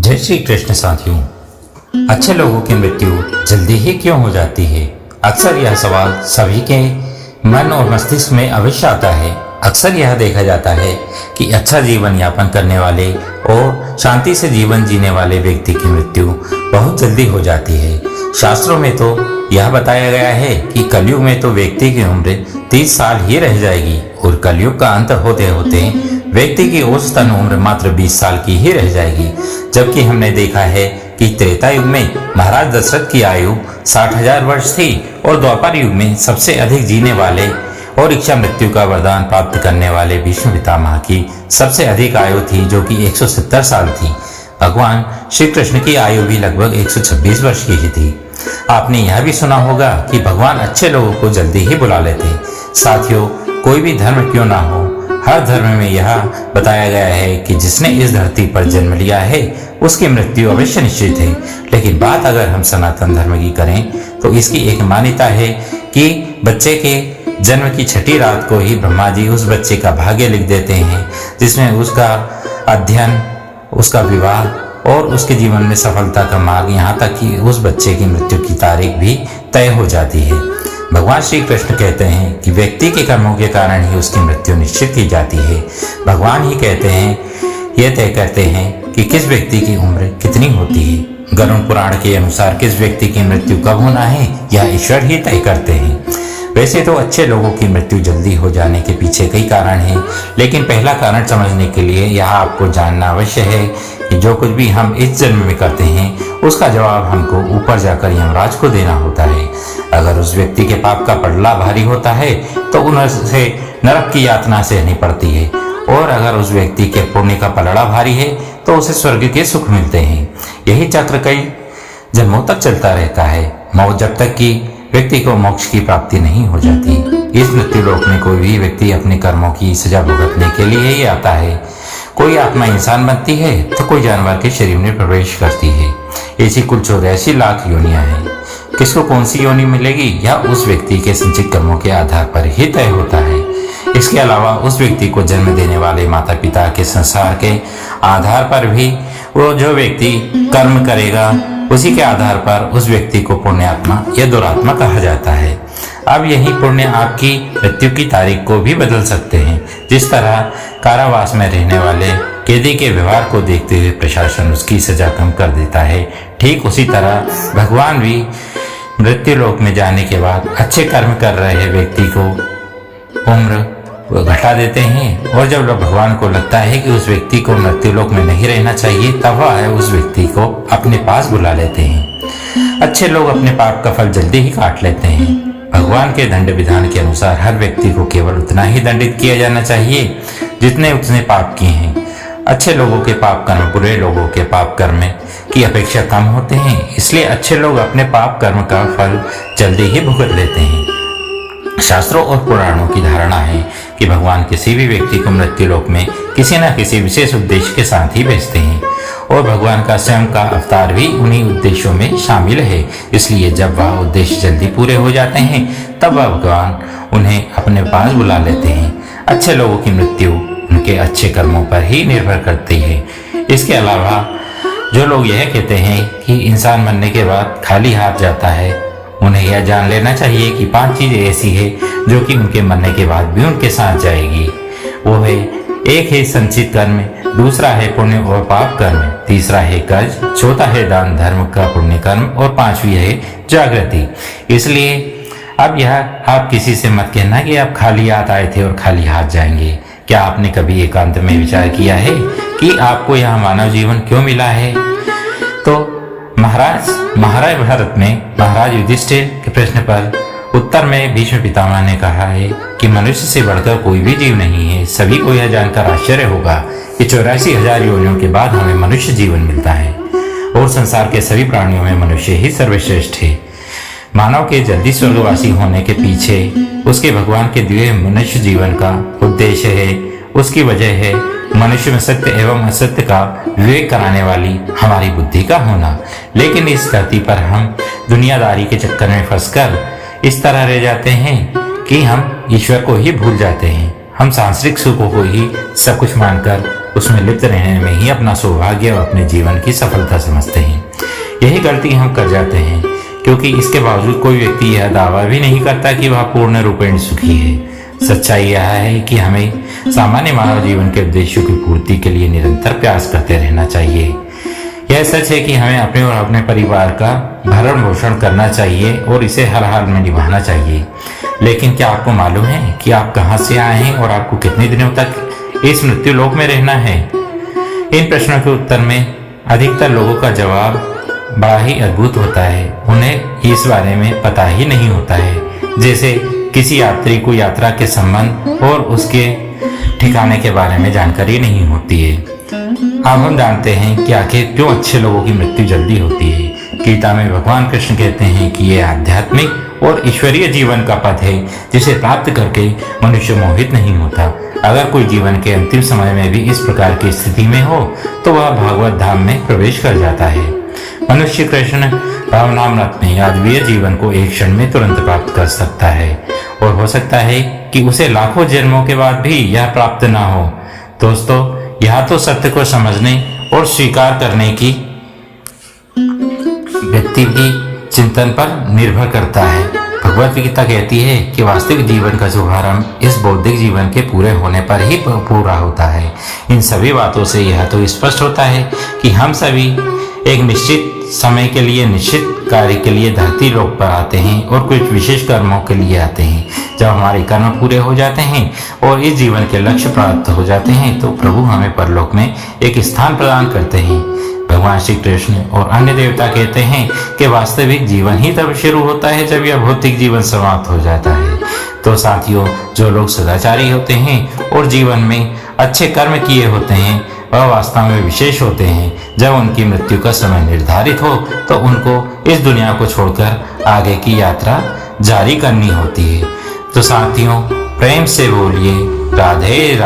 जय श्री कृष्ण साथियों। अच्छे लोगों की मृत्यु जल्दी ही क्यों हो जाती है? अक्सर यह सवाल सभी के मन और मस्तिष्क में अवश्य आता है। अक्सर यह देखा जाता है कि अच्छा जीवन यापन करने वाले और शांति से जीवन जीने वाले व्यक्ति की मृत्यु बहुत जल्दी हो जाती है। शास्त्रों में तो यह बताया गया है कि कलयुग में तो व्यक्ति की उम्र 30 साल ही रह जाएगी और कलयुग का अंत होते होते व्यक्ति की औसतन उम्र मात्र 20 साल की ही रह जाएगी। जबकि हमने देखा है कि त्रेता युग में महाराज दशरथ की आयु 60,000 वर्ष थी और द्वापर युग में सबसे अधिक जीने वाले और इच्छा मृत्यु का वरदान प्राप्त करने वाले भीष्म पितामह की सबसे अधिक आयु थी, जो कि 170 साल थी। भगवान श्री कृष्ण की आयु भी लगभग 126 वर्ष की ही थी। आपने यह भी सुना होगा कि भगवान अच्छे लोगों को जल्दी ही बुला लेते। साथियों, कोई भी धर्म क्यों ना हो, हर धर्म में यह बताया गया है कि जिसने इस धरती पर जन्म लिया है उसकी मृत्यु अवश्य निश्चित है। लेकिन बात अगर हम सनातन धर्म की करें तो इसकी एक मान्यता है कि बच्चे के जन्म की छठी रात को ही ब्रह्मा जी उस बच्चे का भाग्य लिख देते हैं, जिसमें उसका अध्ययन, उसका विवाह और उसके जीवन में सफलता का मार्ग, यहाँ तक कि उस बच्चे की मृत्यु की तारीख भी तय हो जाती है। भगवान श्री कृष्ण कहते हैं कि व्यक्ति के कर्मों के कारण ही उसकी मृत्यु निश्चित की जाती है। भगवान ही कहते हैं, यह तय करते हैं कि किस व्यक्ति की उम्र कितनी होती है। गरुड़ पुराण के अनुसार किस व्यक्ति की मृत्यु कब होना है यह ईश्वर ही तय करते हैं। वैसे तो अच्छे लोगों की मृत्यु जल्दी हो जाने के पीछे कई कारण हैं, लेकिन पहला कारण समझने के लिए यह आपको जानना अवश्य है कि जो कुछ भी हम इस जन्म में करते हैं उसका जवाब हमको ऊपर जाकर यमराज को देना होता है। अगर उस व्यक्ति के पाप का पलड़ा भारी होता है तो उनसे नरक की यातना सहनी पड़ती है, और अगर उस व्यक्ति के पुण्य का पलड़ा भारी है तो उसे स्वर्ग के सुख मिलते हैं। यही चक्र कई जन्मों तक चलता रहता है, मौत जब तक कि व्यक्ति को मोक्ष की प्राप्ति नहीं हो जाती। इस मृत्यु लोक में कोई भी व्यक्ति अपने कर्मों की सजा भुगतने के लिए ही आता है। कोई आत्मा इंसान बनती है तो कोई जानवर के शरीर में प्रवेश करती है। ऐसी कुल 84 लाख योनियां हैं। किसको कौन सी योनि मिलेगी यह उस व्यक्ति के संचित कर्मों के आधार पर ही तय होता है। इसके अलावा उस व्यक्ति को जन्म देने वाले माता पिता के संस्कार के आधार पर भी वो जो व्यक्ति कर्म करेगा उसी के आधार पर उस व्यक्ति को पुण्यात्मा या दुरात्मा कहा जाता है। अब यही पुण्य आपकी मृत्यु की तारीख को भी बदल सकते हैं। जिस तरह कारावास में रहने वाले कैदी के व्यवहार को देखते हुए प्रशासन उसकी सजा कम कर देता है, ठीक उसी तरह भगवान भी मृत्यु लोक में जाने के बाद अच्छे कर्म कर रहे व्यक्ति को उम्र घटा देते हैं, और जब भगवान को लगता है कि उस व्यक्ति को मृत्यु लोक में नहीं रहना चाहिए तब वह उस व्यक्ति को अपने पास बुला लेते हैं। अच्छे लोग अपने पाप का फल जल्दी ही काट लेते हैं। भगवान के दंड विधान के अनुसार हर व्यक्ति को केवल उतना ही दंडित किया जाना चाहिए जितने उसने पाप किए हैं। अच्छे लोगों के पाप कर्म बुरे लोगों के पाप कर्म की अपेक्षा कम होते हैं, इसलिए अच्छे लोग अपने पाप कर्म का फल जल्दी ही भुगत लेते हैं। शास्त्रों और पुराणों की धारणा है कि भगवान किसी भी व्यक्ति को मृत्यु लोक में किसी न किसी विशेष उद्देश्य के साथ ही भेजते हैं, और भगवान का स्वयं का अवतार भी उन्हीं उद्देश्यों में शामिल है। इसलिए जब वह उद्देश्य जल्दी पूरे हो जाते हैं तब वह भगवान उन्हें अपने पास बुला लेते हैं। अच्छे लोगों की मृत्यु उनके अच्छे कर्मों पर ही निर्भर करती है। इसके अलावा जो लोग यह कहते हैं कि इंसान मरने के बाद खाली हाथ जाता है, उन्हें यह जान लेना चाहिए कि 5 चीजें ऐसी है जो कि उनके मरने के बाद भी उनके साथ जाएगी। वो है, एक है संचित कर्म, दूसरा है पुण्य और पाप कर्म, तीसरा है कर्ज, चौथा है दान धर्म का पुण्य कर्म, और 5वीं है जागृति। इसलिए अब यह आप किसी से मत कहना कि आप खाली हाथ आए थे और खाली हाथ जाएंगे। क्या आपने कभी एकांत में विचार किया है कि आपको यह मानव जीवन क्यों मिला है? तो महाभारत में महाराज युधिष्ठिर के प्रश्न पर उत्तर में भीष्म पितामह ने कहा है कि मनुष्य से बढ़कर कोई भी जीव नहीं है। सभी को यह जानकर आश्चर्य होगा कि 84,000 योनियों के बाद हमें मनुष्य जीवन मिलता है, और संसार के सभी प्राणियों में मनुष्य ही सर्वश्रेष्ठ है। मानव के जल्दी स्वर्गवासी होने के पीछे उसके भगवान के दिए मनुष्य जीवन का उद्देश्य है। उसकी वजह है मनुष्य में सत्य एवं असत्य का विवेक कराने वाली हमारी बुद्धि का होना। लेकिन इस धरती पर हम दुनियादारी के चक्कर में फंसकर इस तरह रह जाते हैं कि हम ईश्वर को ही भूल जाते हैं। हम सांसारिक सुखों को ही सब कुछ मानकर उसमें लिप्त रहने में ही अपना सौभाग्य और अपने जीवन की सफलता समझते हैं। यही गलती हम कर जाते हैं, क्योंकि इसके बावजूद कोई व्यक्ति यह दावा भी नहीं करता कि वह पूर्ण रूपेण सुखी है। सच्चाई यह है कि हमें सामान्य मानव जीवन के उद्देश्यों की पूर्ति के लिए निरंतर प्रयास करते रहना चाहिए। यह सच है कि हमें अपने और अपने परिवार का भरण पोषण करना चाहिए और इसे हर हाल में निभाना चाहिए। लेकिन क्या आपको मालूम है कि आप कहाँ से आए हैं और आपको कितने दिनों तक इस मृत्यु लोक में रहना है? इन प्रश्नों के उत्तर में अधिकतर लोगों का जवाब बड़ा ही अद्भुत होता है। उन्हें इस बारे में पता ही नहीं होता है। जैसे किसी यात्री को यात्रा के संबंध और उसके ठिकाने के बारे में जानकारी नहीं होती है। अब हम जानते हैं कि आखिर क्यों अच्छे लोगों की मृत्यु जल्दी होती है। गीता में भगवान कृष्ण कहते हैं कि यह आध्यात्मिक और ईश्वरीय जीवन का पथ है, जिसे प्राप्त करके मनुष्य मोहित नहीं होता। अगर कोई जीवन के अंतिम समय में भी इस प्रकार की स्थिति में हो तो वह भागवत धाम में प्रवेश कर जाता है। मनुष्य कृष्ण भावनामृत में यादवीय जीवन को एक क्षण में तुरंत प्राप्त कर सकता है, और हो सकता है कि उसे लाखों जन्मों के बाद भी यह प्राप्त न हो। दोस्तों, यह तो सत्य को समझने और स्वीकार करने की व्यक्ति की चिंतन पर निर्भर करता है। भगवत गीता कहती है कि वास्तविक जीवन का शुभारंभ इस बौद्धिक जीवन के पूरे होने पर ही पूरा होता है। इन सभी बातों से यह तो स्पष्ट होता है कि हम सभी एक निश्चित समय के लिए निश्चित कार्य के लिए धरती लोक पर आते हैं और कुछ विशेष कर्मों के लिए आते हैं। जब हमारे कर्म पूरे हो जाते हैं और इस जीवन के लक्ष्य प्राप्त हो जाते हैं तो प्रभु हमें परलोक में एक स्थान प्रदान करते हैं। भगवान श्री कृष्ण और अन्य देवता कहते हैं कि वास्तविक जीवन ही तब शुरू होता है जब यह भौतिक जीवन समाप्त हो जाता है। तो साथियों, जो लोग सदाचारी होते हैं और जीवन में अच्छे कर्म किए होते हैं वह वास्तव में विशेष होते हैं। जब उनकी मृत्यु का समय निर्धारित हो तो उनको इस दुनिया को छोड़कर आगे की यात्रा जारी करनी होती है। तो साथियों, प्रेम से बोलिए राधे राधे।